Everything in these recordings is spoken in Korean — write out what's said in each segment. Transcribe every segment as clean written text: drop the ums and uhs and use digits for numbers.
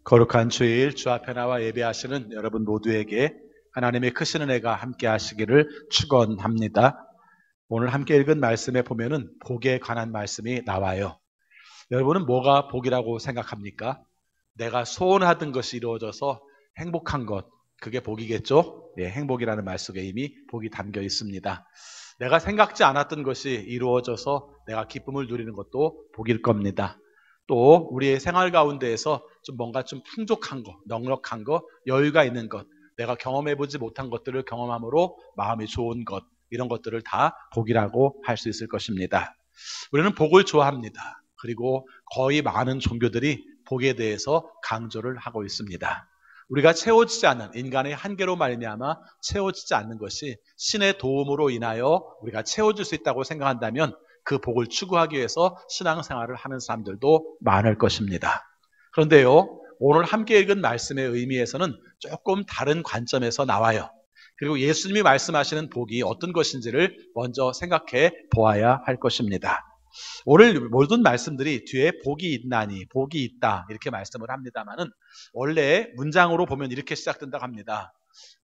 거룩한 주일 주 앞에 나와 예배하시는 여러분 모두에게 하나님의 크신 은혜가 함께 하시기를 축원합니다. 오늘 함께 읽은 말씀에 보면은 복에 관한 말씀이 나와요. 여러분은 뭐가 복이라고 생각합니까? 내가 소원하던 것이 이루어져서 행복한 것, 그게 복이겠죠? 예, 행복이라는 말 속에 이미 복이 담겨 있습니다. 내가 생각지 않았던 것이 이루어져서 내가 기쁨을 누리는 것도 복일 겁니다. 또 우리의 생활 가운데에서 좀 뭔가 좀 풍족한 것, 넉넉한 것, 여유가 있는 것, 내가 경험해보지 못한 것들을 경험함으로 마음이 좋은 것, 이런 것들을 다 복이라고 할 수 있을 것입니다. 우리는 복을 좋아합니다. 그리고 거의 많은 종교들이 복에 대해서 강조를 하고 있습니다. 우리가 채워지지 않는 인간의 한계로 말미암아 채워지지 않는 것이 신의 도움으로 인하여 우리가 채워질 수 있다고 생각한다면 그 복을 추구하기 위해서 신앙생활을 하는 사람들도 많을 것입니다. 그런데요, 오늘 함께 읽은 말씀의 의미에서는 조금 다른 관점에서 나와요. 그리고 예수님이 말씀하시는 복이 어떤 것인지를 먼저 생각해 보아야 할 것입니다. 오늘 모든 말씀들이 뒤에 복이 있나니, 복이 있다 이렇게 말씀을 합니다만은 원래 문장으로 보면 이렇게 시작된다고 합니다.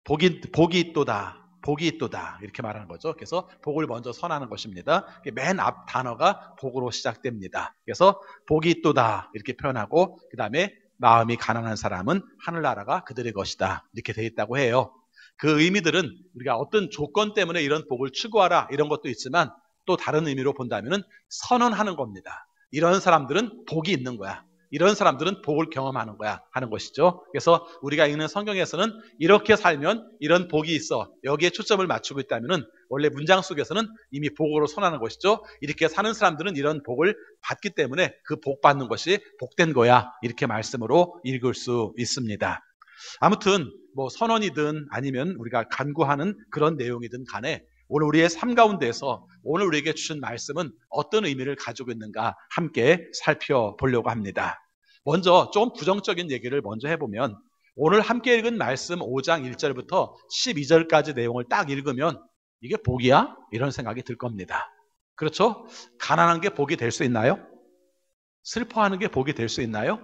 복이 있도다. 복이 있도다 이렇게 말하는 거죠. 그래서 복을 먼저 선하는 것입니다. 맨 앞 단어가 복으로 시작됩니다. 그래서 복이 있도다 이렇게 표현하고 그 다음에 마음이 가난한 사람은 하늘나라가 그들의 것이다 이렇게 되어 있다고 해요. 그 의미들은 우리가 어떤 조건 때문에 이런 복을 추구하라 이런 것도 있지만 또 다른 의미로 본다면 선언하는 겁니다. 이런 사람들은 복이 있는 거야. 이런 사람들은 복을 경험하는 거야 하는 것이죠. 그래서 우리가 읽는 성경에서는 이렇게 살면 이런 복이 있어 여기에 초점을 맞추고 있다면 원래 문장 속에서는 이미 복으로 선언하는 것이죠. 이렇게 사는 사람들은 이런 복을 받기 때문에 그 복 받는 것이 복된 거야 이렇게 말씀으로 읽을 수 있습니다. 아무튼 뭐 선언이든 아니면 우리가 간구하는 그런 내용이든 간에 오늘 우리의 삶 가운데서 오늘 우리에게 주신 말씀은 어떤 의미를 가지고 있는가 함께 살펴보려고 합니다. 먼저 좀 부정적인 얘기를 먼저 해보면 오늘 함께 읽은 말씀 5장 1절부터 12절까지 내용을 딱 읽으면 이게 복이야? 이런 생각이 들 겁니다. 그렇죠? 가난한 게 복이 될 수 있나요? 슬퍼하는 게 복이 될 수 있나요?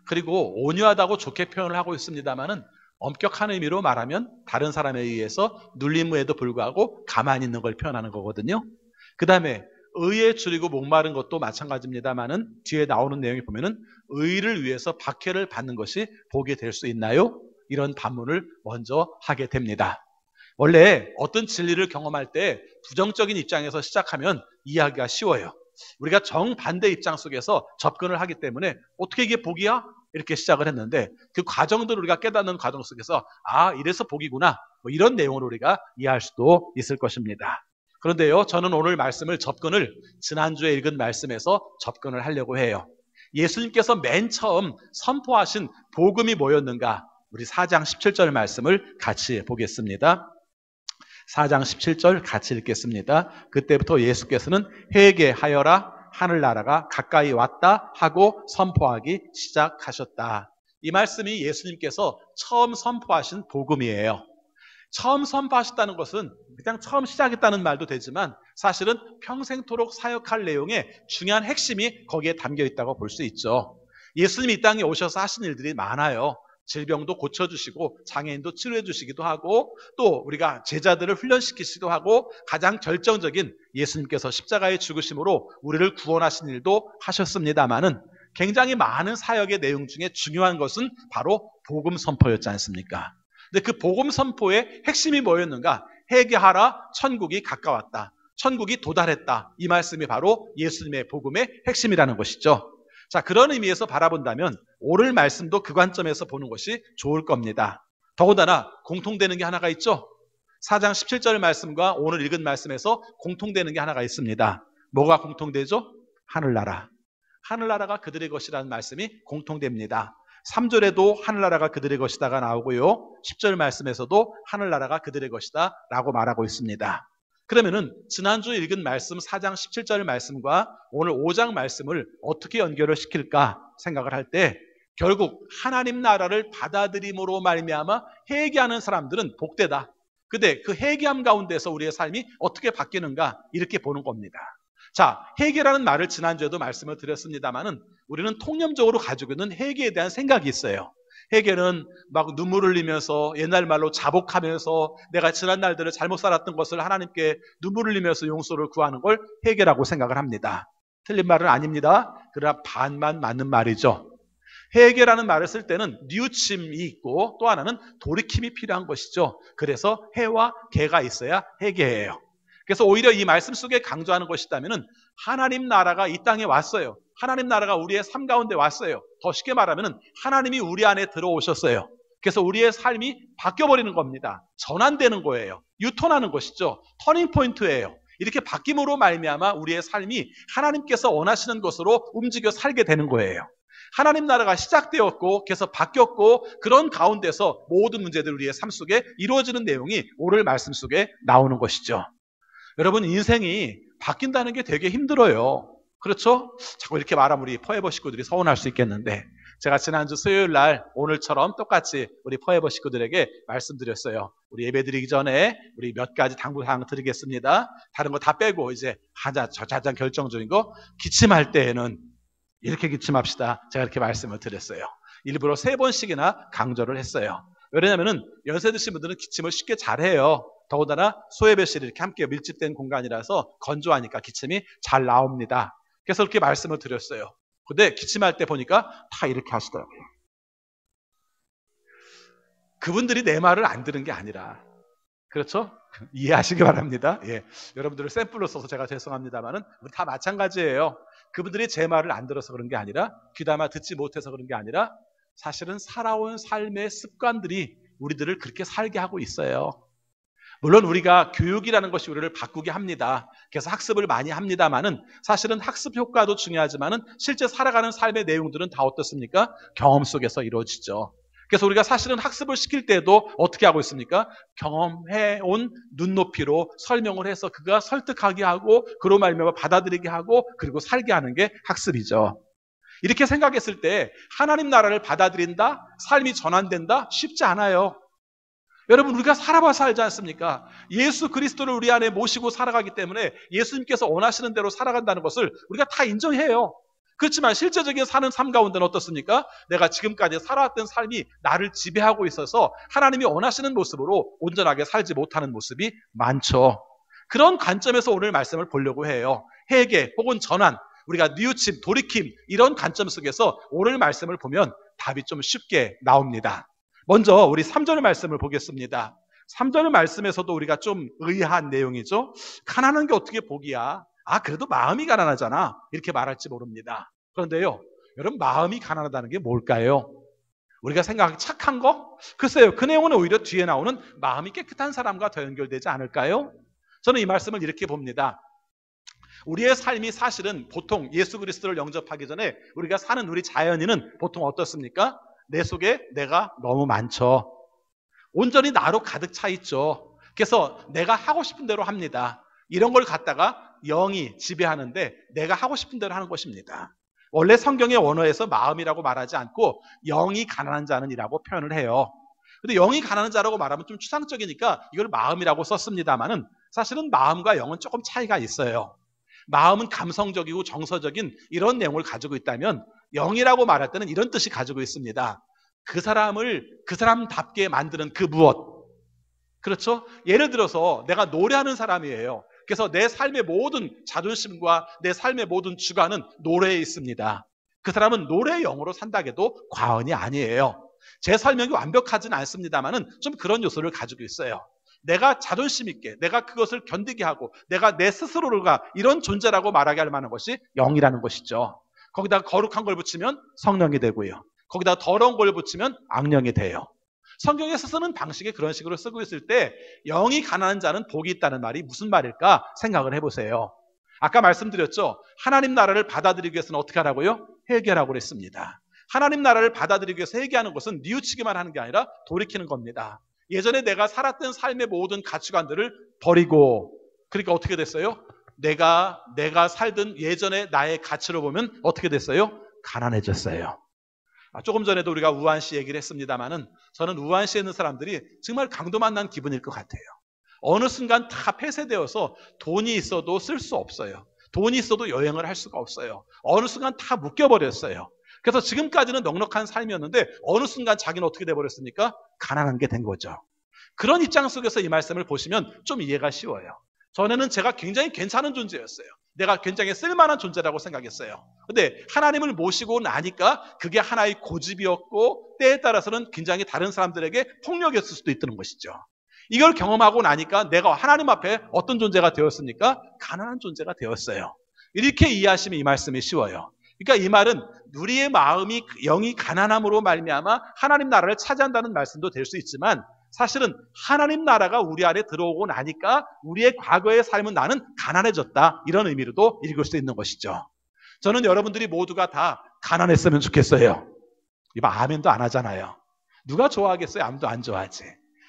그리고 온유하다고 좋게 표현을 하고 있습니다만은 엄격한 의미로 말하면 다른 사람에 의해서 눌림에도 불구하고 가만히 있는 걸 표현하는 거거든요. 그 다음에 의에 줄이고 목마른 것도 마찬가지입니다만은 뒤에 나오는 내용이 보면은 의를 위해서 박해를 받는 것이 복이 될 수 있나요? 이런 반문을 먼저 하게 됩니다. 원래 어떤 진리를 경험할 때 부정적인 입장에서 시작하면 이해하기가 쉬워요. 우리가 정반대 입장 속에서 접근을 하기 때문에 어떻게 이게 복이야? 이렇게 시작을 했는데 그 과정들을 우리가 깨닫는 과정 속에서 아 이래서 복이구나 뭐 이런 내용을 우리가 이해할 수도 있을 것입니다. 그런데요 저는 오늘 말씀을 접근을 지난주에 읽은 말씀에서 접근을 하려고 해요. 예수님께서 맨 처음 선포하신 복음이 뭐였는가 우리 4장 17절 말씀을 같이 보겠습니다. 4장 17절 같이 읽겠습니다. 그때부터 예수께서는 회개하여라 하늘나라가 가까이 왔다 하고 선포하기 시작하셨다. 이 말씀이 예수님께서 처음 선포하신 복음이에요. 처음 선포하셨다는 것은 그냥 처음 시작했다는 말도 되지만 사실은 평생토록 사역할 내용의 중요한 핵심이 거기에 담겨 있다고 볼 수 있죠. 예수님이 이 땅에 오셔서 하신 일들이 많아요. 질병도 고쳐주시고 장애인도 치료해 주시기도 하고 또 우리가 제자들을 훈련시키시기도 하고 가장 결정적인 예수님께서 십자가의 죽으심으로 우리를 구원하신 일도 하셨습니다마는 굉장히 많은 사역의 내용 중에 중요한 것은 바로 복음 선포였지 않습니까? 근데 그 복음 선포의 핵심이 뭐였는가? 회개하라 천국이 가까웠다. 천국이 도달했다. 이 말씀이 바로 예수님의 복음의 핵심이라는 것이죠. 자, 그런 의미에서 바라본다면 오늘 말씀도 그 관점에서 보는 것이 좋을 겁니다. 더군다나 공통되는 게 하나가 있죠. 4장 17절 말씀과 오늘 읽은 말씀에서 공통되는 게 하나가 있습니다. 뭐가 공통되죠? 하늘나라. 하늘나라가 그들의 것이라는 말씀이 공통됩니다. 3절에도 하늘나라가 그들의 것이다가 나오고요. 10절 말씀에서도 하늘나라가 그들의 것이다 라고 말하고 있습니다. 그러면은 지난주 읽은 말씀 4장 17절 말씀과 오늘 5장 말씀을 어떻게 연결을 시킬까 생각을 할 때 결국 하나님 나라를 받아들임으로 말미암아 회개하는 사람들은 복되다. 근데 그 회개함 가운데서 우리의 삶이 어떻게 바뀌는가 이렇게 보는 겁니다. 자, 회개라는 말을 지난주에도 말씀을 드렸습니다만은 우리는 통념적으로 가지고 있는 회개에 대한 생각이 있어요. 회개는 막 눈물 흘리면서 옛날 말로 자복하면서 내가 지난 날들을 잘못 살았던 것을 하나님께 눈물 흘리면서 용서를 구하는 걸 회개라고 생각을 합니다. 틀린 말은 아닙니다. 그러나 반만 맞는 말이죠. 회개라는 말을 쓸 때는 뉘우침이 있고 또 하나는 돌이킴이 필요한 것이죠. 그래서 해와 개가 있어야 회개예요. 그래서 오히려 이 말씀 속에 강조하는 것이 있다면 하나님 나라가 이 땅에 왔어요. 하나님 나라가 우리의 삶 가운데 왔어요. 더 쉽게 말하면 하나님이 우리 안에 들어오셨어요. 그래서 우리의 삶이 바뀌어버리는 겁니다. 전환되는 거예요. 유턴하는 것이죠. 터닝 포인트예요. 이렇게 바뀜으로 말미암아 우리의 삶이 하나님께서 원하시는 것으로 움직여 살게 되는 거예요. 하나님 나라가 시작되었고 그래서 바뀌었고 그런 가운데서 모든 문제들이 우리의 삶 속에 이루어지는 내용이 오늘 말씀 속에 나오는 것이죠. 여러분, 인생이 바뀐다는 게 되게 힘들어요. 그렇죠? 자꾸 이렇게 말하면 우리 포에버 식구들이 서운할 수 있겠는데 제가 지난주 수요일 날 오늘처럼 똑같이 우리 포에버 식구들에게 말씀드렸어요. 우리 예배드리기 전에 우리 몇 가지 당부사항 드리겠습니다. 다른 거 다 빼고 이제 가장 결정적인 거 기침할 때에는 이렇게 기침합시다. 제가 이렇게 말씀을 드렸어요. 일부러 3번씩이나 강조를 했어요. 왜냐하면 연세 드신 분들은 기침을 쉽게 잘해요. 더군다나 소외배실이 이렇게 함께 밀집된 공간이라서 건조하니까 기침이 잘 나옵니다. 그래서 이렇게 말씀을 드렸어요. 근데 기침할 때 보니까 다 이렇게 하시더라고요. 그분들이 내 말을 안 들은 게 아니라, 그렇죠? 이해하시기 바랍니다. 예. 여러분들을 샘플로 써서 제가 죄송합니다만은 우리 다 마찬가지예요. 그분들이 제 말을 안 들어서 그런 게 아니라, 귀담아 듣지 못해서 그런 게 아니라 사실은 살아온 삶의 습관들이 우리들을 그렇게 살게 하고 있어요. 물론 우리가 교육이라는 것이 우리를 바꾸게 합니다. 그래서 학습을 많이 합니다만은 사실은 학습 효과도 중요하지만은 실제 살아가는 삶의 내용들은 다 어떻습니까? 경험 속에서 이루어지죠. 그래서 우리가 사실은 학습을 시킬 때도 어떻게 하고 있습니까? 경험해온 눈높이로 설명을 해서 그가 설득하게 하고 그로 말미암아 받아들이게 하고 그리고 살게 하는 게 학습이죠. 이렇게 생각했을 때 하나님 나라를 받아들인다? 삶이 전환된다? 쉽지 않아요. 여러분, 우리가 살아봐서 알지 않습니까? 예수 그리스도를 우리 안에 모시고 살아가기 때문에 예수님께서 원하시는 대로 살아간다는 것을 우리가 다 인정해요. 그렇지만 실제적인 사는 삶 가운데는 어떻습니까? 내가 지금까지 살아왔던 삶이 나를 지배하고 있어서 하나님이 원하시는 모습으로 온전하게 살지 못하는 모습이 많죠. 그런 관점에서 오늘 말씀을 보려고 해요. 회개 혹은 전환, 우리가 뉘우침, 돌이킴 이런 관점 속에서 오늘 말씀을 보면 답이 좀 쉽게 나옵니다. 먼저 우리 3절 말씀을 보겠습니다. 3절 말씀에서도 우리가 좀 의아한 내용이죠. 가난한 게 어떻게 복이야? 그래도 마음이 가난하잖아. 이렇게 말할지 모릅니다. 그런데요, 여러분, 마음이 가난하다는 게 뭘까요? 우리가 생각하기 착한 거? 글쎄요, 그 내용은 오히려 뒤에 나오는 마음이 깨끗한 사람과 더 연결되지 않을까요? 저는 이 말씀을 이렇게 봅니다. 우리의 삶이 사실은 보통 예수 그리스도를 영접하기 전에 우리가 사는 우리 자연인은 보통 어떻습니까? 내 속에 내가 너무 많죠. 온전히 나로 가득 차 있죠. 그래서 내가 하고 싶은 대로 합니다. 이런 걸 갖다가 영이 지배하는데 내가 하고 싶은 대로 하는 것입니다. 원래 성경의 원어에서 마음이라고 말하지 않고 영이 가난한 자는 이라고 표현을 해요. 근데 영이 가난한 자라고 말하면 좀 추상적이니까 이걸 마음이라고 썼습니다만은 사실은 마음과 영은 조금 차이가 있어요. 마음은 감성적이고 정서적인 이런 내용을 가지고 있다면 영이라고 말할 때는 이런 뜻이 가지고 있습니다. 그 사람을 그 사람답게 만드는 그 무엇. 그렇죠? 예를 들어서 내가 노래하는 사람이에요. 그래서 내 삶의 모든 자존심과 내 삶의 모든 주관은 노래에 있습니다. 그 사람은 노래의 영으로 산다고 해도 과언이 아니에요. 제 설명이 완벽하지는 않습니다만은 좀 그런 요소를 가지고 있어요. 내가 자존심 있게, 내가 그것을 견디게 하고, 내가 내 스스로가 이런 존재라고 말하게 할 만한 것이 영이라는 것이죠. 거기다가 거룩한 걸 붙이면 성령이 되고요. 거기다 더러운 걸 붙이면 악령이 돼요. 성경에서 쓰는 방식이 그런 식으로 쓰고 있을 때 영이 가난한 자는 복이 있다는 말이 무슨 말일까 생각을 해보세요. 아까 말씀드렸죠. 하나님 나라를 받아들이기 위해서는 어떻게 하라고요? 회개하라고 그랬습니다. 하나님 나라를 받아들이기 위해서 회개하는 것은 뉘우치기만 하는 게 아니라 돌이키는 겁니다. 예전에 내가 살았던 삶의 모든 가치관들을 버리고, 그러니까 어떻게 됐어요? 내가 살던 예전에 나의 가치로 보면 어떻게 됐어요? 가난해졌어요. 조금 전에도 우리가 우한시 얘기를 했습니다만은 저는 우한시에 있는 사람들이 정말 강도 만난 기분일 것 같아요. 어느 순간 다 폐쇄되어서 돈이 있어도 쓸 수 없어요. 돈이 있어도 여행을 할 수가 없어요. 어느 순간 다 묶여버렸어요. 그래서 지금까지는 넉넉한 삶이었는데 어느 순간 자기는 어떻게 돼버렸습니까? 가난한 게 된 거죠. 그런 입장 속에서 이 말씀을 보시면 좀 이해가 쉬워요. 전에는 제가 굉장히 괜찮은 존재였어요. 내가 굉장히 쓸만한 존재라고 생각했어요. 근데 하나님을 모시고 나니까 그게 하나의 고집이었고 때에 따라서는 굉장히 다른 사람들에게 폭력이었을 수도 있다는 것이죠. 이걸 경험하고 나니까 내가 하나님 앞에 어떤 존재가 되었습니까? 가난한 존재가 되었어요. 이렇게 이해하시면 이 말씀이 쉬워요. 그러니까 이 말은 우리의 마음이 영이 가난함으로 말미암아 하나님 나라를 차지한다는 말씀도 될 수 있지만 사실은 하나님 나라가 우리 안에 들어오고 나니까 우리의 과거의 삶은 나는 가난해졌다. 이런 의미로도 읽을 수 있는 것이죠. 저는 여러분들이 모두가 다 가난했으면 좋겠어요. 이봐 아멘도 안 하잖아요. 누가 좋아하겠어요? 아무도 안 좋아하지.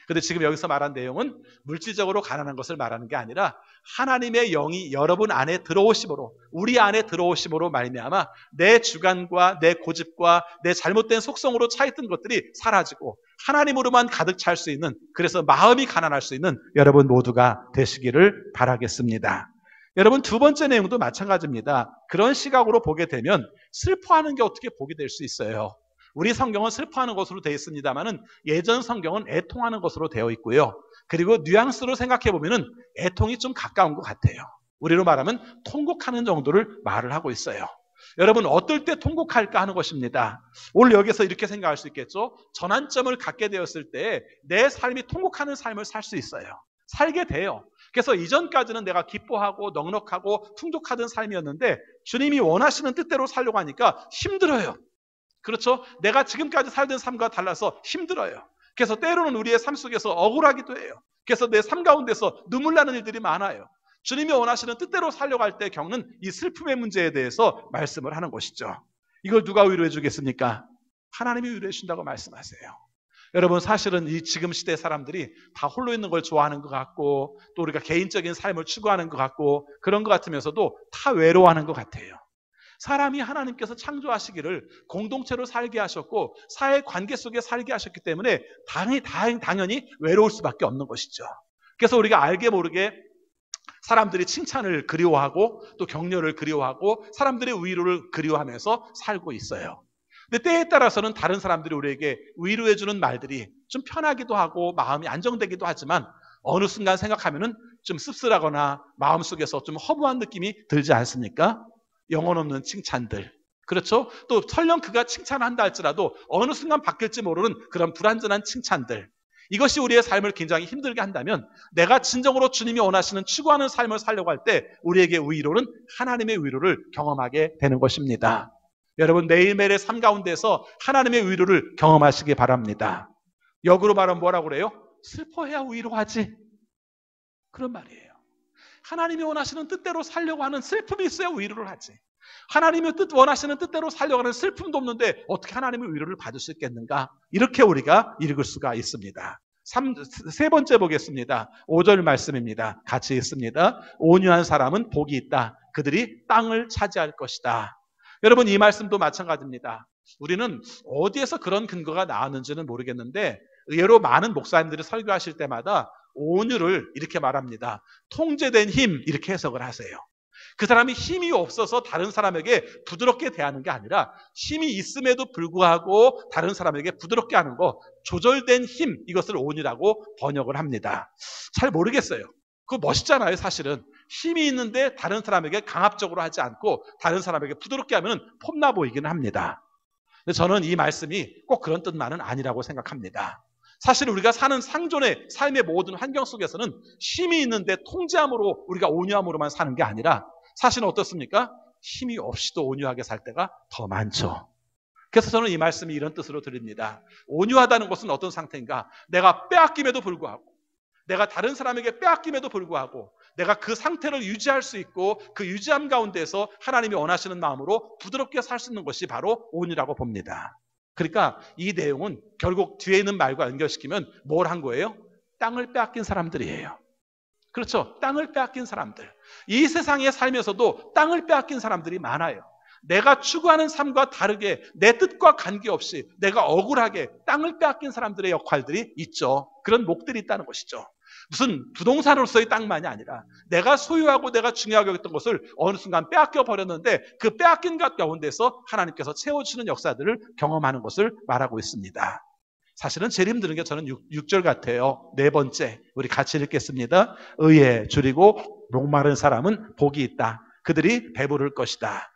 근데 지금 여기서 말한 내용은 물질적으로 가난한 것을 말하는 게 아니라 하나님의 영이 여러분 안에 들어오심으로 우리 안에 들어오심으로 말미암아 내 주관과 내 고집과 내 잘못된 속성으로 차있던 것들이 사라지고 하나님으로만 가득 찰 수 있는 그래서 마음이 가난할 수 있는 여러분 모두가 되시기를 바라겠습니다. 여러분 두 번째 내용도 마찬가지입니다. 그런 시각으로 보게 되면 슬퍼하는 게 어떻게 복이 될 수 있어요. 우리 성경은 슬퍼하는 것으로 되어 있습니다만은 예전 성경은 애통하는 것으로 되어 있고요. 그리고 뉘앙스로 생각해 보면은 애통이 좀 가까운 것 같아요. 우리로 말하면 통곡하는 정도를 말을 하고 있어요. 여러분 어떨 때 통곡할까 하는 것입니다. 오늘 여기서 이렇게 생각할 수 있겠죠. 전환점을 갖게 되었을 때 내 삶이 통곡하는 삶을 살 수 있어요. 살게 돼요. 그래서 이전까지는 내가 기뻐하고 넉넉하고 풍족하던 삶이었는데 주님이 원하시는 뜻대로 살려고 하니까 힘들어요. 그렇죠? 내가 지금까지 살던 삶과 달라서 힘들어요. 그래서 때로는 우리의 삶 속에서 억울하기도 해요. 그래서 내 삶 가운데서 눈물 나는 일들이 많아요. 주님이 원하시는 뜻대로 살려고 할 때 겪는 이 슬픔의 문제에 대해서 말씀을 하는 것이죠. 이걸 누가 위로해 주겠습니까? 하나님이 위로해 주신다고 말씀하세요. 여러분 사실은 이 지금 시대 사람들이 다 홀로 있는 걸 좋아하는 것 같고 또 우리가 개인적인 삶을 추구하는 것 같고 그런 것 같으면서도 다 외로워하는 것 같아요. 사람이 하나님께서 창조하시기를 공동체로 살게 하셨고 사회관계 속에 살게 하셨기 때문에 당연히 외로울 수밖에 없는 것이죠. 그래서 우리가 알게 모르게 사람들이 칭찬을 그리워하고 또 격려를 그리워하고 사람들의 위로를 그리워하면서 살고 있어요. 근데 때에 따라서는 다른 사람들이 우리에게 위로해주는 말들이 좀 편하기도 하고 마음이 안정되기도 하지만 어느 순간 생각하면은 좀 씁쓸하거나 마음속에서 좀 허무한 느낌이 들지 않습니까? 영혼 없는 칭찬들. 그렇죠? 또 설령 그가 칭찬한다 할지라도 어느 순간 바뀔지 모르는 그런 불완전한 칭찬들. 이것이 우리의 삶을 굉장히 힘들게 한다면 내가 진정으로 주님이 원하시는 추구하는 삶을 살려고 할 때 우리에게 위로는 하나님의 위로를 경험하게 되는 것입니다. 여러분 매일매일의 삶 가운데서 하나님의 위로를 경험하시기 바랍니다. 역으로 말하면 뭐라고 그래요? 슬퍼해야 위로하지. 그런 말이에요. 하나님이 원하시는 뜻대로 살려고 하는 슬픔이 있어야 위로를 하지. 하나님이 원하시는 뜻대로 살려고 하는 슬픔도 없는데 어떻게 하나님의 위로를 받을 수 있겠는가? 이렇게 우리가 읽을 수가 있습니다. 세 번째 보겠습니다. 5절 말씀입니다. 같이 읽습니다. 온유한 사람은 복이 있다. 그들이 땅을 차지할 것이다. 여러분 이 말씀도 마찬가지입니다. 우리는 어디에서 그런 근거가 나왔는지는 모르겠는데 의외로 많은 목사님들이 설교하실 때마다 온유를 이렇게 말합니다. 통제된 힘 이렇게 해석을 하세요. 그 사람이 힘이 없어서 다른 사람에게 부드럽게 대하는 게 아니라 힘이 있음에도 불구하고 다른 사람에게 부드럽게 하는 거 조절된 힘 이것을 온유라고 번역을 합니다. 잘 모르겠어요. 그거 멋있잖아요. 사실은 힘이 있는데 다른 사람에게 강압적으로 하지 않고 다른 사람에게 부드럽게 하면 폼나 보이기는 합니다. 근데 저는 이 말씀이 꼭 그런 뜻만은 아니라고 생각합니다. 사실 우리가 사는 상존의 삶의 모든 환경 속에서는 힘이 있는데 통제함으로 우리가 온유함으로만 사는 게 아니라 사실은 어떻습니까? 힘이 없이도 온유하게 살 때가 더 많죠. 그래서 저는 이 말씀이 이런 뜻으로 드립니다. 온유하다는 것은 어떤 상태인가? 내가 빼앗김에도 불구하고 내가 다른 사람에게 빼앗김에도 불구하고 내가 그 상태를 유지할 수 있고 그 유지함 가운데서 하나님이 원하시는 마음으로 부드럽게 살 수 있는 것이 바로 온유라고 봅니다. 그러니까 이 내용은 결국 뒤에 있는 말과 연결시키면 뭘 한 거예요? 땅을 빼앗긴 사람들이에요. 그렇죠? 땅을 빼앗긴 사람들. 이 세상에 살면서도 땅을 빼앗긴 사람들이 많아요. 내가 추구하는 삶과 다르게 내 뜻과 관계없이 내가 억울하게 땅을 빼앗긴 사람들의 역할들이 있죠. 그런 목들이 있다는 것이죠. 무슨 부동산으로서의 땅만이 아니라 내가 소유하고 내가 중요하게 여겼던 것을 어느 순간 빼앗겨 버렸는데 그 빼앗긴 것 가운데서 하나님께서 채워주시는 역사들을 경험하는 것을 말하고 있습니다. 사실은 제일 힘든 게 저는 6절 같아요. 네 번째, 우리 같이 읽겠습니다. 의에 줄이고 목마른 사람은 복이 있다. 그들이 배부를 것이다.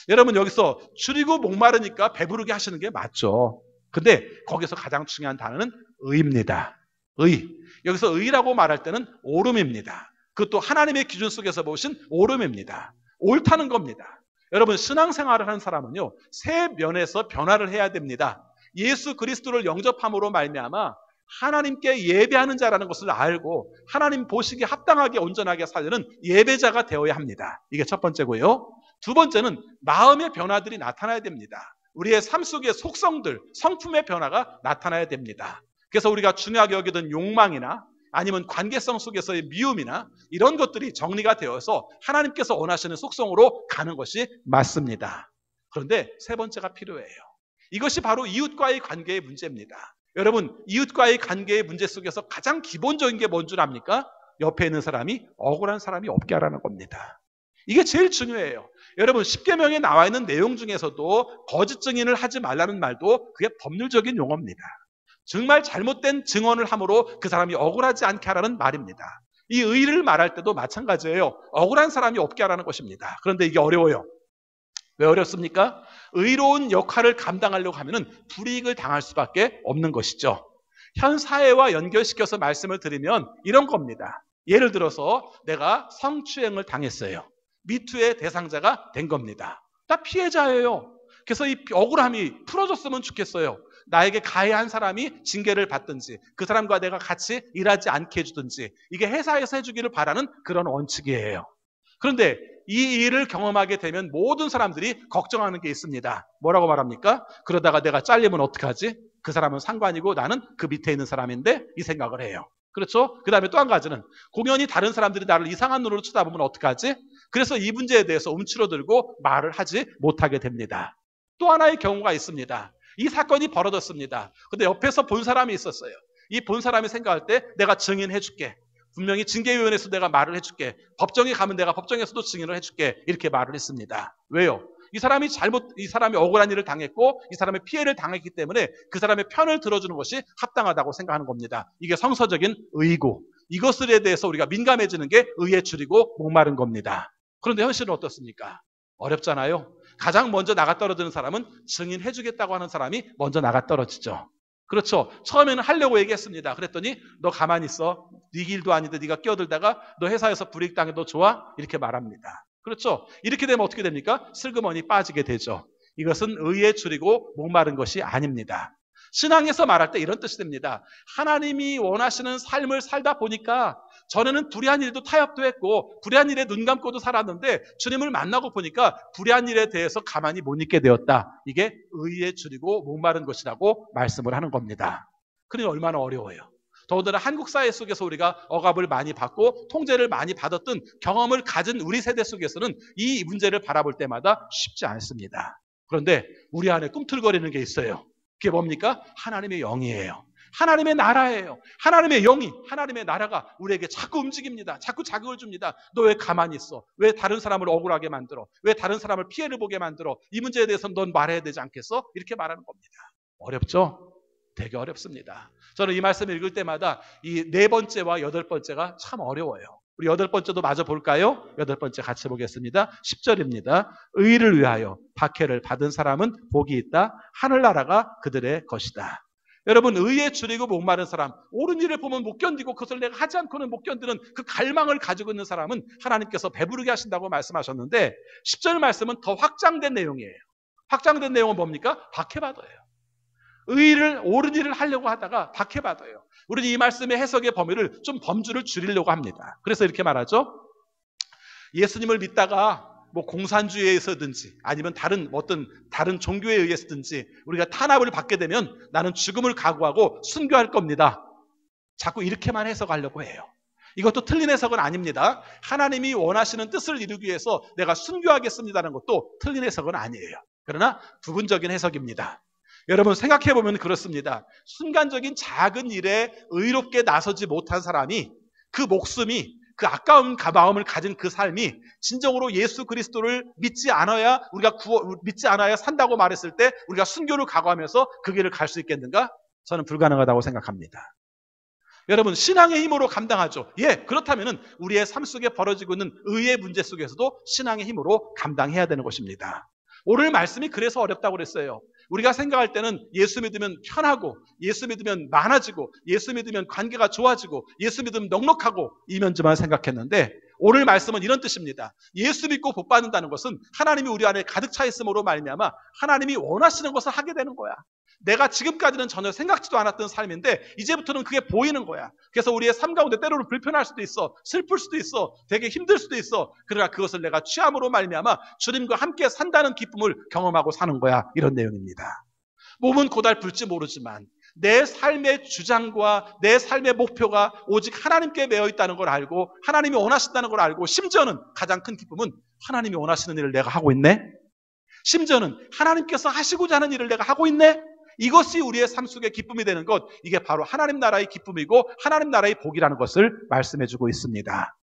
여러분, 여기서 줄이고 목마르니까 배부르게 하시는 게 맞죠. 근데 거기서 가장 중요한 단어는 의입니다. 의. 여기서 의라고 말할 때는 옳음입니다. 그것도 하나님의 기준 속에서 보신 옳음입니다. 옳다는 겁니다. 여러분, 신앙생활을 하는 사람은요, 세 면에서 변화를 해야 됩니다. 예수 그리스도를 영접함으로 말미암아 하나님께 예배하는 자라는 것을 알고 하나님 보시기에 합당하게 온전하게 살려는 예배자가 되어야 합니다. 이게 첫 번째고요. 두 번째는 마음의 변화들이 나타나야 됩니다. 우리의 삶 속의 속성들, 성품의 변화가 나타나야 됩니다. 그래서 우리가 중요하게 여기던 욕망이나 아니면 관계성 속에서의 미움이나 이런 것들이 정리가 되어서 하나님께서 원하시는 속성으로 가는 것이 맞습니다. 그런데 세 번째가 필요해요. 이것이 바로 이웃과의 관계의 문제입니다. 여러분, 이웃과의 관계의 문제 속에서 가장 기본적인 게 뭔 줄 압니까? 옆에 있는 사람이 억울한 사람이 없게 하라는 겁니다. 이게 제일 중요해요. 여러분, 십계명에 나와 있는 내용 중에서도 거짓 증인을 하지 말라는 말도 그게 법률적인 용어입니다. 정말 잘못된 증언을 함으로 그 사람이 억울하지 않게 하라는 말입니다. 이 의를 말할 때도 마찬가지예요. 억울한 사람이 없게 하라는 것입니다. 그런데 이게 어려워요. 왜 어렵습니까? 의로운 역할을 감당하려고 하면은 불이익을 당할 수밖에 없는 것이죠. 현 사회와 연결시켜서 말씀을 드리면 이런 겁니다. 예를 들어서 내가 성추행을 당했어요. 미투의 대상자가 된 겁니다. 나 피해자예요. 그래서 이 억울함이 풀어졌으면 좋겠어요. 나에게 가해한 사람이 징계를 받든지 그 사람과 내가 같이 일하지 않게 해주든지 이게 회사에서 해주기를 바라는 그런 원칙이에요. 그런데 이 일을 경험하게 되면 모든 사람들이 걱정하는 게 있습니다. 뭐라고 말합니까? 그러다가 내가 잘리면 어떡하지? 그 사람은 상관이고 나는 그 밑에 있는 사람인데 이 생각을 해요. 그렇죠? 그 다음에 또 한 가지는 공연히 다른 사람들이 나를 이상한 눈으로 쳐다보면 어떡하지? 그래서 이 문제에 대해서 움츠러들고 말을 하지 못하게 됩니다. 또 하나의 경우가 있습니다. 이 사건이 벌어졌습니다. 근데 옆에서 본 사람이 있었어요. 이 본 사람이 생각할 때 내가 증인해 줄게. 분명히 징계위원회에서 내가 말을 해줄게. 법정에 가면 내가 법정에서도 증인을 해줄게. 이렇게 말을 했습니다. 왜요? 이 사람이 억울한 일을 당했고 이 사람의 피해를 당했기 때문에 그 사람의 편을 들어주는 것이 합당하다고 생각하는 겁니다. 이게 성서적인 의고 이것에 대해서 우리가 민감해지는 게 의에 줄이고 목마른 겁니다. 그런데 현실은 어떻습니까? 어렵잖아요. 가장 먼저 나가 떨어지는 사람은 증인해주겠다고 하는 사람이 먼저 나가 떨어지죠. 그렇죠. 처음에는 하려고 얘기했습니다. 그랬더니 너 가만히 있어. 네 길도 아닌데 네가 끼어들다가 너 회사에서 불이익 당해도 좋아? 이렇게 말합니다. 그렇죠. 이렇게 되면 어떻게 됩니까? 슬그머니 빠지게 되죠. 이것은 의에 줄이고 목마른 것이 아닙니다. 신앙에서 말할 때 이런 뜻이 됩니다. 하나님이 원하시는 삶을 살다 보니까 전에는 불의한 일도 타협도 했고 불의한 일에 눈 감고도 살았는데 주님을 만나고 보니까 불의한 일에 대해서 가만히 못 있게 되었다. 이게 의에 줄이고 목마른 것이라고 말씀을 하는 겁니다. 그러니 얼마나 어려워요. 더군다나 한국 사회 속에서 우리가 억압을 많이 받고 통제를 많이 받았던 경험을 가진 우리 세대 속에서는 이 문제를 바라볼 때마다 쉽지 않습니다. 그런데 우리 안에 꿈틀거리는 게 있어요. 그게 뭡니까? 하나님의 영이에요. 하나님의 나라예요. 하나님의 영이, 하나님의 나라가 우리에게 자꾸 움직입니다. 자꾸 자극을 줍니다. 너 왜 가만히 있어? 왜 다른 사람을 억울하게 만들어? 왜 다른 사람을 피해를 보게 만들어? 이 문제에 대해서는 넌 말해야 되지 않겠어? 이렇게 말하는 겁니다. 어렵죠? 되게 어렵습니다. 저는 이 말씀을 읽을 때마다 이 네 번째와 여덟 번째가 참 어려워요. 우리 여덟 번째도 마저 볼까요? 여덟 번째 같이 보겠습니다. 10절입니다. 의를 위하여 박해를 받은 사람은 복이 있다. 하늘나라가 그들의 것이다. 여러분, 의에 줄이고 목마른 사람, 옳은 일을 보면 못 견디고 그것을 내가 하지 않고는 못 견디는 그 갈망을 가지고 있는 사람은 하나님께서 배부르게 하신다고 말씀하셨는데 10절 말씀은 더 확장된 내용이에요. 확장된 내용은 뭡니까? 박해받아요. 옳은 일을 하려고 하다가 박해받아요. 우리는 이 말씀의 해석의 범위를 좀 범주를 줄이려고 합니다. 그래서 이렇게 말하죠. 예수님을 믿다가 뭐 공산주의에 의해서든지 아니면 다른 종교에 의해서든지 우리가 탄압을 받게 되면 나는 죽음을 각오하고 순교할 겁니다. 자꾸 이렇게만 해석하려고 해요. 이것도 틀린 해석은 아닙니다. 하나님이 원하시는 뜻을 이루기 위해서 내가 순교하겠습니다는 것도 틀린 해석은 아니에요. 그러나 부분적인 해석입니다. 여러분 생각해보면 그렇습니다. 순간적인 작은 일에 의롭게 나서지 못한 사람이 그 목숨이 그 아까운 마음을 가진 그 삶이 진정으로 예수 그리스도를 믿지 않아야 믿지 않아야 산다고 말했을 때 우리가 순교를 각오하면서 그 길을 갈 수 있겠는가? 저는 불가능하다고 생각합니다. 여러분, 신앙의 힘으로 감당하죠. 예, 그렇다면 우리의 삶 속에 벌어지고 있는 의의 문제 속에서도 신앙의 힘으로 감당해야 되는 것입니다. 오늘 말씀이 그래서 어렵다고 그랬어요. 우리가 생각할 때는 예수 믿으면 편하고, 예수 믿으면 많아지고, 예수 믿으면 관계가 좋아지고, 예수 믿으면 넉넉하고 이면저만 생각했는데 오늘 말씀은 이런 뜻입니다. 예수 믿고 복 받는다는 것은 하나님이 우리 안에 가득 차 있음으로 말미암아 하나님이 원하시는 것을 하게 되는 거야. 내가 지금까지는 전혀 생각지도 않았던 삶인데 이제부터는 그게 보이는 거야. 그래서 우리의 삶 가운데 때로는 불편할 수도 있어, 슬플 수도 있어, 되게 힘들 수도 있어. 그러나 그것을 내가 취함으로 말미암아 주님과 함께 산다는 기쁨을 경험하고 사는 거야. 이런 내용입니다. 몸은 고달플지 모르지만 내 삶의 주장과 내 삶의 목표가 오직 하나님께 매여 있다는 걸 알고 하나님이 원하신다는 걸 알고 심지어는 가장 큰 기쁨은 하나님이 원하시는 일을 내가 하고 있네? 심지어는 하나님께서 하시고자 하는 일을 내가 하고 있네? 이것이 우리의 삶 속의 기쁨이 되는 것, 이게 바로 하나님 나라의 기쁨이고 하나님 나라의 복이라는 것을 말씀해주고 있습니다.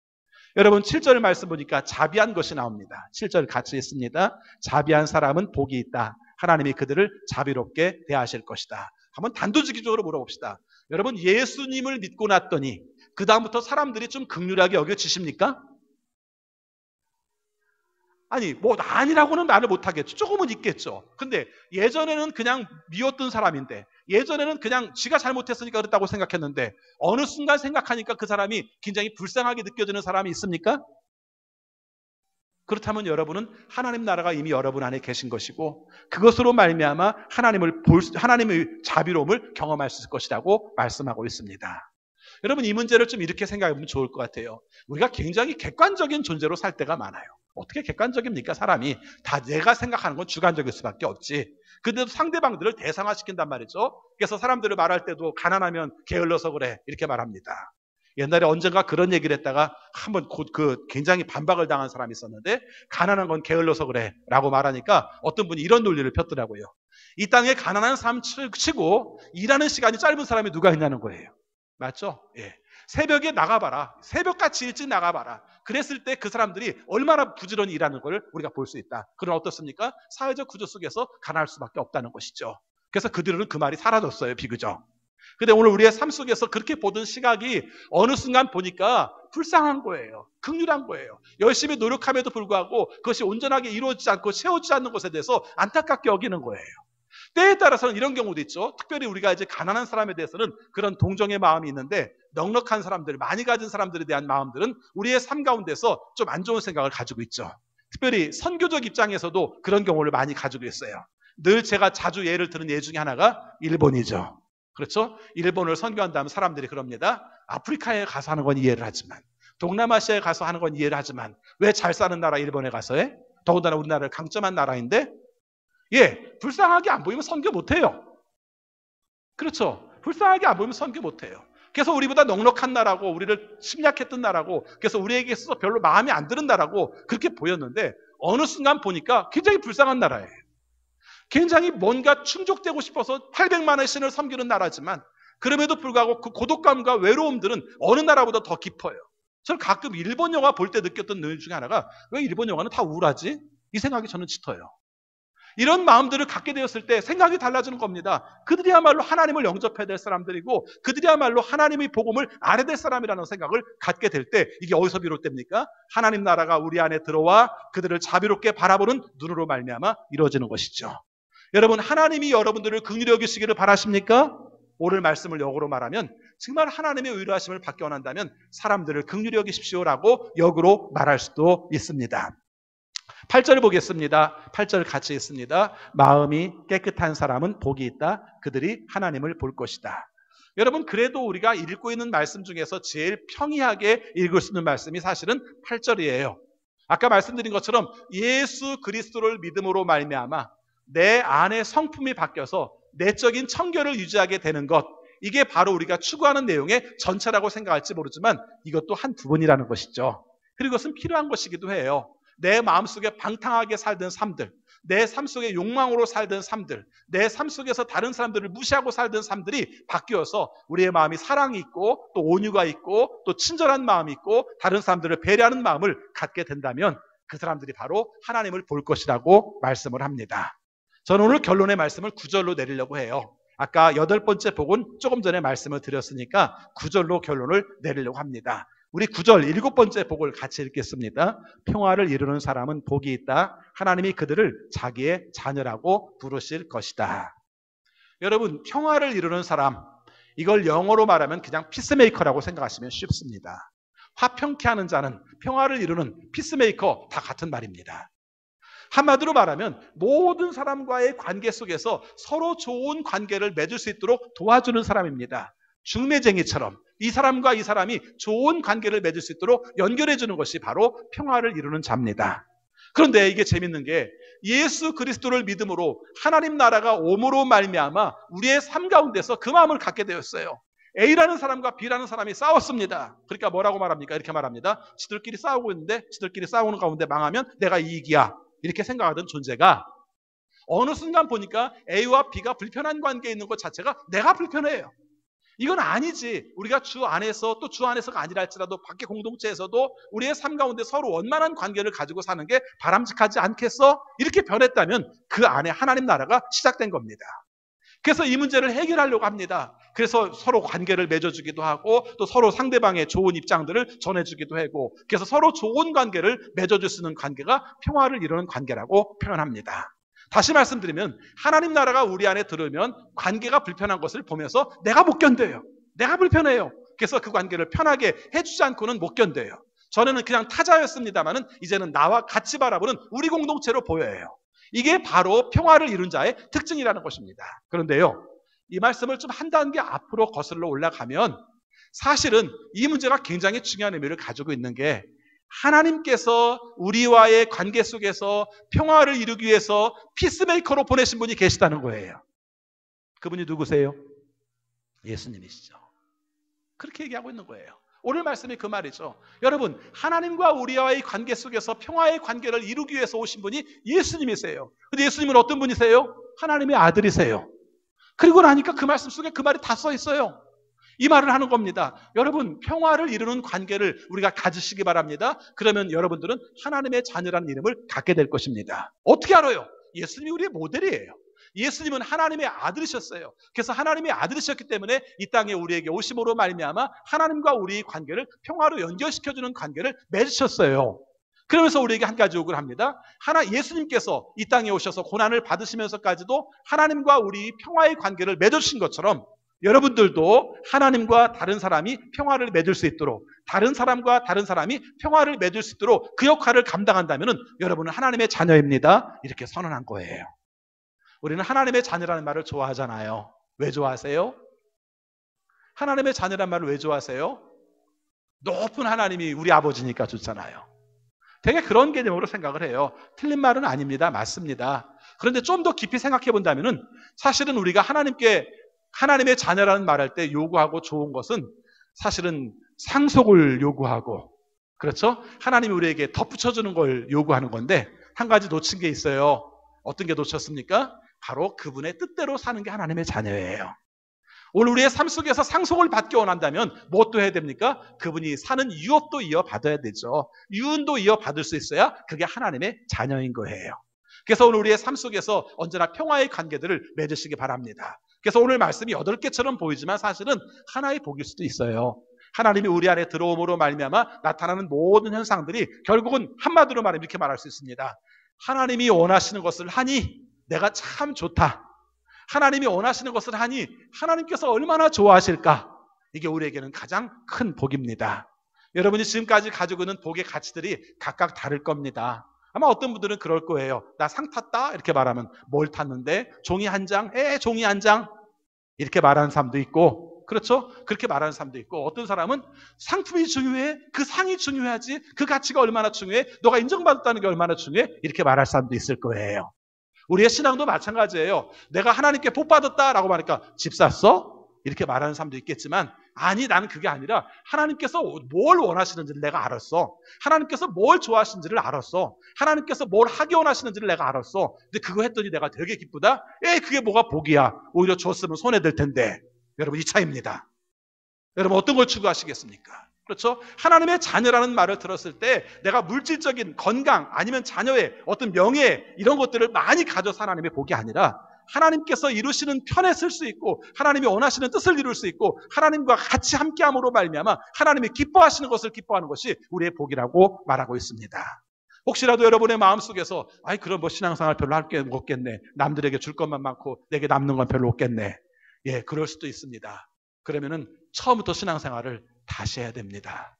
여러분 7절 말씀 보니까 자비한 것이 나옵니다. 7절 같이 있습니다. 자비한 사람은 복이 있다. 하나님이 그들을 자비롭게 대하실 것이다. 한번 단도직입적으로 물어봅시다. 여러분 예수님을 믿고 났더니 그 다음부터 사람들이 좀 긍휼하게 여겨지십니까? 아니 뭐 아니라고는 말을 못하겠죠. 조금은 있겠죠. 근데 예전에는 그냥 미웠던 사람인데, 예전에는 그냥 지가 잘못했으니까 그랬다고 생각했는데 어느 순간 생각하니까 그 사람이 굉장히 불쌍하게 느껴지는 사람이 있습니까? 그렇다면 여러분은 하나님 나라가 이미 여러분 안에 계신 것이고 그것으로 말미암아 하나님의 자비로움을 경험할 수 있을 것이라고 말씀하고 있습니다. 여러분 이 문제를 좀 이렇게 생각해보면 좋을 것 같아요. 우리가 굉장히 객관적인 존재로 살 때가 많아요. 어떻게 객관적입니까? 사람이 다 내가 생각하는 건 주관적일 수밖에 없지. 근데도 상대방들을 대상화시킨단 말이죠. 그래서 사람들을 말할 때도 가난하면 게을러서 그래 이렇게 말합니다. 옛날에 언젠가 그런 얘기를 했다가 한번 굉장히 반박을 당한 사람이 있었는데 가난한 건 게을러서 그래 라고 말하니까 어떤 분이 이런 논리를 폈더라고요. 이 땅에 가난한 사람 치고 일하는 시간이 짧은 사람이 누가 있냐는 거예요. 맞죠? 예. 새벽에 나가봐라. 새벽같이 일찍 나가봐라. 그랬을 때 그 사람들이 얼마나 부지런히 일하는 걸 우리가 볼 수 있다. 그러나 어떻습니까? 사회적 구조 속에서 가난할 수밖에 없다는 것이죠. 그래서 그들은 그 말이 사라졌어요. 비극적. 근데 오늘 우리의 삶 속에서 그렇게 보던 시각이 어느 순간 보니까 불쌍한 거예요. 긍휼한 거예요. 열심히 노력함에도 불구하고 그것이 온전하게 이루어지지 않고 채워지지 않는 것에 대해서 안타깝게 여기는 거예요. 때에 따라서는 이런 경우도 있죠. 특별히 우리가 이제 가난한 사람에 대해서는 그런 동정의 마음이 있는데 넉넉한 사람들, 많이 가진 사람들에 대한 마음들은 우리의 삶 가운데서 좀 안 좋은 생각을 가지고 있죠. 특별히 선교적 입장에서도 그런 경우를 많이 가지고 있어요. 늘 제가 자주 예를 드는 예 중에 하나가 일본이죠. 그렇죠? 일본을 선교한다면 사람들이 그럽니다. 아프리카에 가서 하는 건 이해를 하지만, 동남아시아에 가서 하는 건 이해를 하지만 왜 잘 사는 나라 일본에 가서 해? 더군다나 우리나라를 강점한 나라인데 불쌍하게 안 보이면 선교 못해요. 그렇죠? 불쌍하게 안 보이면 선교 못해요. 그래서 우리보다 넉넉한 나라고 우리를 침략했던 나라고 그래서 우리에게 있어서 별로 마음에 안 드는 나라고 그렇게 보였는데 어느 순간 보니까 굉장히 불쌍한 나라예요. 굉장히 뭔가 충족되고 싶어서 800만의 신을 섬기는 나라지만 그럼에도 불구하고 그 고독감과 외로움들은 어느 나라보다 더 깊어요. 저는 가끔 일본 영화 볼 때 느꼈던 늘 중에 하나가 왜 일본 영화는 다 우울하지? 이 생각이 저는 짙어요. 이런 마음들을 갖게 되었을 때 생각이 달라지는 겁니다. 그들이야말로 하나님을 영접해야 될 사람들이고 그들이야말로 하나님의 복음을 알아야 될 사람이라는 생각을 갖게 될 때 이게 어디서 비롯됩니까? 하나님 나라가 우리 안에 들어와 그들을 자비롭게 바라보는 눈으로 말미암아 이루어지는 것이죠. 여러분 하나님이 여러분들을 긍휼히 여기시기를 바라십니까? 오늘 말씀을 역으로 말하면 정말 하나님의 의로하심을 받기 원한다면 사람들을 긍휼히 여기십시오라고 역으로 말할 수도 있습니다. 8절 보겠습니다. 8절 같이 있습니다. 마음이 깨끗한 사람은 복이 있다. 그들이 하나님을 볼 것이다. 여러분 그래도 우리가 읽고 있는 말씀 중에서 제일 평이하게 읽을 수 있는 말씀이 사실은 8절이에요. 아까 말씀드린 것처럼 예수 그리스도를 믿음으로 말미암아 내 안에 성품이 바뀌어서 내적인 청결을 유지하게 되는 것, 이게 바로 우리가 추구하는 내용의 전체라고 생각할지 모르지만 이것도 한 부분이라는 것이죠. 그리고 그것은 필요한 것이기도 해요. 내 마음속에 방탕하게 살던 삶들, 내 삶 속에 욕망으로 살던 삶들, 내 삶 속에서 다른 사람들을 무시하고 살던 삶들이 바뀌어서 우리의 마음이 사랑이 있고 또 온유가 있고 또 친절한 마음이 있고 다른 사람들을 배려하는 마음을 갖게 된다면 그 사람들이 바로 하나님을 볼 것이라고 말씀을 합니다. 저는 오늘 결론의 말씀을 9절로 내리려고 해요. 아까 8번째 복은 조금 전에 말씀을 드렸으니까 9절로 결론을 내리려고 합니다. 우리 9절 7번째 복을 같이 읽겠습니다. 평화를 이루는 사람은 복이 있다. 하나님이 그들을 자기의 자녀라고 부르실 것이다. 여러분, 평화를 이루는 사람, 이걸 영어로 말하면 그냥 피스메이커라고 생각하시면 쉽습니다. 화평케 하는 자는, 평화를 이루는 피스메이커, 다 같은 말입니다. 한마디로 말하면 모든 사람과의 관계 속에서 서로 좋은 관계를 맺을 수 있도록 도와주는 사람입니다. 중매쟁이처럼 이 사람과 이 사람이 좋은 관계를 맺을 수 있도록 연결해 주는 것이 바로 평화를 이루는 자입니다. 그런데 이게 재밌는 게 예수 그리스도를 믿음으로 하나님 나라가 옴으로 말미암아 우리의 삶 가운데서 그 마음을 갖게 되었어요. A라는 사람과 B라는 사람이 싸웠습니다. 그러니까 뭐라고 말합니까? 이렇게 말합니다. 지들끼리 싸우고 있는데 지들끼리 싸우는 가운데 망하면 내가 이익이야. 이렇게 생각하던 존재가 어느 순간 보니까 A와 B가 불편한 관계에 있는 것 자체가 내가 불편해요. 이건 아니지. 우리가 주 안에서 또 주 안에서가 아니라 할지라도 밖에 공동체에서도 우리의 삶 가운데 서로 원만한 관계를 가지고 사는 게 바람직하지 않겠어? 이렇게 변했다면 그 안에 하나님 나라가 시작된 겁니다. 그래서 이 문제를 해결하려고 합니다. 그래서 서로 관계를 맺어주기도 하고 또 서로 상대방의 좋은 입장들을 전해주기도 하고 그래서 서로 좋은 관계를 맺어줄 수 있는 관계가 평화를 이루는 관계라고 표현합니다. 다시 말씀드리면 하나님 나라가 우리 안에 들으면 관계가 불편한 것을 보면서 내가 못 견뎌요. 내가 불편해요. 그래서 그 관계를 편하게 해주지 않고는 못 견뎌요. 전에는 그냥 타자였습니다만은 이제는 나와 같이 바라보는 우리 공동체로 보여요. 이게 바로 평화를 이룬 자의 특징이라는 것입니다. 그런데요, 이 말씀을 좀 한 단계 앞으로 거슬러 올라가면 사실은 이 문제가 굉장히 중요한 의미를 가지고 있는 게 하나님께서 우리와의 관계 속에서 평화를 이루기 위해서 피스메이커로 보내신 분이 계시다는 거예요. 그분이 누구세요? 예수님이시죠. 그렇게 얘기하고 있는 거예요. 오늘 말씀이 그 말이죠. 여러분, 하나님과 우리와의 관계 속에서 평화의 관계를 이루기 위해서 오신 분이 예수님이세요. 근데 예수님은 어떤 분이세요? 하나님의 아들이세요. 그리고 나니까 그 말씀 속에 그 말이 다 써 있어요. 이 말을 하는 겁니다. 여러분, 평화를 이루는 관계를 우리가 가지시기 바랍니다. 그러면 여러분들은 하나님의 자녀라는 이름을 갖게 될 것입니다. 어떻게 알아요? 예수님이 우리의 모델이에요. 예수님은 하나님의 아들이셨어요. 그래서 하나님의 아들이셨기 때문에 이 땅에 우리에게 오심으로 말미암아 하나님과 우리의 관계를 평화로 연결시켜주는 관계를 맺으셨어요. 그러면서 우리에게 한 가지 요구를 합니다. 예수님께서 이 땅에 오셔서 고난을 받으시면서까지도 하나님과 우리 평화의 관계를 맺어주신 것처럼 여러분들도 하나님과 다른 사람이 평화를 맺을 수 있도록 다른 사람과 다른 사람이 평화를 맺을 수 있도록 그 역할을 감당한다면 여러분은 하나님의 자녀입니다. 이렇게 선언한 거예요. 우리는 하나님의 자녀라는 말을 좋아하잖아요. 왜 좋아하세요? 하나님의 자녀라는 말을 왜 좋아하세요? 높은 하나님이 우리 아버지니까 좋잖아요. 되게 그런 개념으로 생각을 해요. 틀린 말은 아닙니다. 맞습니다. 그런데 좀 더 깊이 생각해 본다면 사실은 우리가 하나님의 자녀라는 말할 때 요구하고 좋은 것은 사실은 상속을 요구하고 그렇죠? 하나님이 우리에게 덧붙여주는 걸 요구하는 건데 한 가지 놓친 게 있어요. 어떤 게 놓쳤습니까? 바로 그분의 뜻대로 사는 게 하나님의 자녀예요. 오늘 우리의 삶 속에서 상속을 받기 원한다면 무엇도 해야 됩니까? 그분이 사는 유업도 이어받아야 되죠. 유은도 이어받을 수 있어야 그게 하나님의 자녀인 거예요. 그래서 오늘 우리의 삶 속에서 언제나 평화의 관계들을 맺으시기 바랍니다. 그래서 오늘 말씀이 8개처럼 보이지만 사실은 하나의 복일 수도 있어요. 하나님이 우리 안에 들어옴으로 말미암아 나타나는 모든 현상들이 결국은 한마디로 말하면 이렇게 말할 수 있습니다. 하나님이 원하시는 것을 하니 내가 참 좋다. 하나님이 원하시는 것을 하니 하나님께서 얼마나 좋아하실까? 이게 우리에게는 가장 큰 복입니다. 여러분이 지금까지 가지고 있는 복의 가치들이 각각 다를 겁니다. 아마 어떤 분들은 그럴 거예요. 나 상 탔다? 이렇게 말하면 뭘 탔는데? 종이 한 장? 종이 한 장? 이렇게 말하는 사람도 있고 그렇죠? 그렇게 말하는 사람도 있고 어떤 사람은 상품이 중요해? 그 상이 중요하지? 그 가치가 얼마나 중요해? 너가 인정받았다는 게 얼마나 중요해? 이렇게 말할 사람도 있을 거예요. 우리의 신앙도 마찬가지예요. 내가 하나님께 복 받았다라고 말하니까 집 샀어? 이렇게 말하는 사람도 있겠지만, 아니, 나는 그게 아니라 하나님께서 뭘 원하시는지를 내가 알았어. 하나님께서 뭘 좋아하시는지를 알았어. 하나님께서 뭘 하기 원하시는지를 내가 알았어. 근데 그거 했더니 내가 되게 기쁘다? 그게 뭐가 복이야. 오히려 줬으면 손해될 텐데. 여러분, 이 차이입니다. 여러분, 어떤 걸 추구하시겠습니까? 그렇죠? 하나님의 자녀라는 말을 들었을 때 내가 물질적인 건강 아니면 자녀의 어떤 명예 이런 것들을 많이 가져서 하나님의 복이 아니라 하나님께서 이루시는 편에 쓸 수 있고 하나님이 원하시는 뜻을 이룰 수 있고 하나님과 같이 함께함으로 말미암아 하나님이 기뻐하시는 것을 기뻐하는 것이 우리의 복이라고 말하고 있습니다. 혹시라도 여러분의 마음속에서 그럼 뭐 신앙생활 별로 할 게 없겠네. 남들에게 줄 것만 많고 내게 남는 건 별로 없겠네. 그럴 수도 있습니다. 그러면은 처음부터 신앙생활을 다시 해야 됩니다.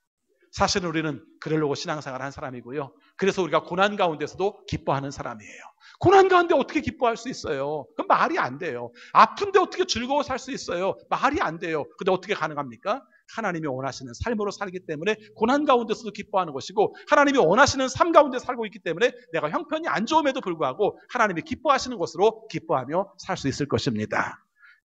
사실은 우리는 그러려고 신앙생활을 한 사람이고요. 그래서 우리가 고난 가운데서도 기뻐하는 사람이에요. 고난 가운데 어떻게 기뻐할 수 있어요? 그건 말이 안 돼요. 아픈데 어떻게 즐거워 살 수 있어요? 말이 안 돼요. 근데 어떻게 가능합니까? 하나님이 원하시는 삶으로 살기 때문에 고난 가운데서도 기뻐하는 것이고 하나님이 원하시는 삶 가운데 살고 있기 때문에 내가 형편이 안 좋음에도 불구하고 하나님이 기뻐하시는 것으로 기뻐하며 살 수 있을 것입니다.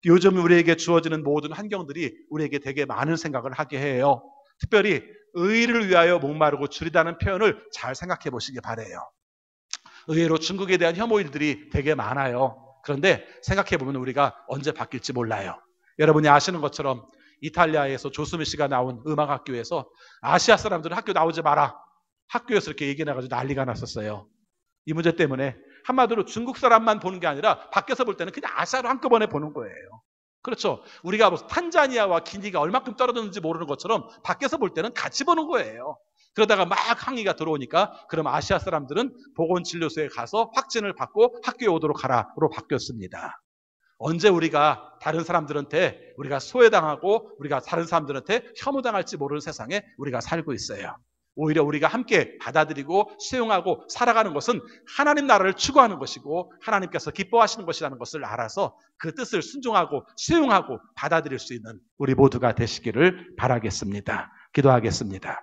요즘 우리에게 주어지는 모든 환경들이 우리에게 되게 많은 생각을 하게 해요. 특별히 의를 위하여 목마르고 줄이다는 표현을 잘 생각해 보시기 바라요. 의외로 중국에 대한 혐오일들이 되게 많아요. 그런데 생각해 보면 우리가 언제 바뀔지 몰라요. 여러분이 아시는 것처럼 이탈리아에서 조수미 씨가 나온 음악학교에서 아시아 사람들은 학교 나오지 마라. 학교에서 이렇게 얘기 나가지고 난리가 났었어요. 이 문제 때문에 한마디로 중국 사람만 보는 게 아니라 밖에서 볼 때는 그냥 아시아로 한꺼번에 보는 거예요. 그렇죠. 우리가 탄자니아와 기니가 얼마큼 떨어졌는지 모르는 것처럼 밖에서 볼 때는 같이 보는 거예요. 그러다가 막 항의가 들어오니까 그럼 아시아 사람들은 보건진료소에 가서 확진을 받고 학교에 오도록 하라로 바뀌었습니다. 언제 우리가 다른 사람들한테 우리가 소외당하고 우리가 다른 사람들한테 혐오당할지 모르는 세상에 우리가 살고 있어요. 오히려 우리가 함께 받아들이고 수용하고 살아가는 것은 하나님 나라를 추구하는 것이고 하나님께서 기뻐하시는 것이라는 것을 알아서 그 뜻을 순종하고 수용하고 받아들일 수 있는 우리 모두가 되시기를 바라겠습니다. 기도하겠습니다.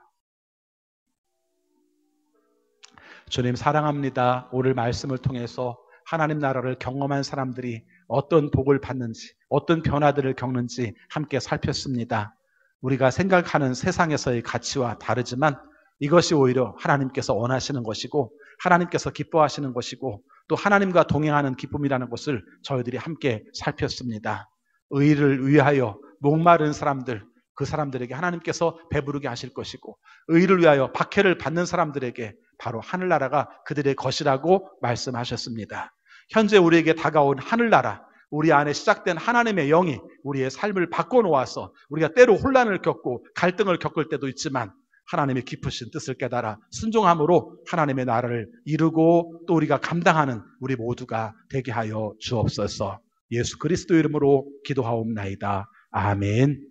주님 사랑합니다. 오늘 말씀을 통해서 하나님 나라를 경험한 사람들이 어떤 복을 받는지 어떤 변화들을 겪는지 함께 살폈습니다. 우리가 생각하는 세상에서의 가치와 다르지만 이것이 오히려 하나님께서 원하시는 것이고 하나님께서 기뻐하시는 것이고 또 하나님과 동행하는 기쁨이라는 것을 저희들이 함께 살폈습니다. 의를 위하여 목마른 사람들, 그 사람들에게 하나님께서 배부르게 하실 것이고 의를 위하여 박해를 받는 사람들에게 바로 하늘나라가 그들의 것이라고 말씀하셨습니다. 현재 우리에게 다가온 하늘나라, 우리 안에 시작된 하나님의 영이 우리의 삶을 바꿔놓아서 우리가 때로 혼란을 겪고 갈등을 겪을 때도 있지만 하나님의 깊으신 뜻을 깨달아 순종함으로 하나님의 나라를 이루고 또 우리가 감당하는 우리 모두가 되게 하여 주옵소서. 예수 그리스도 이름으로 기도하옵나이다. 아멘.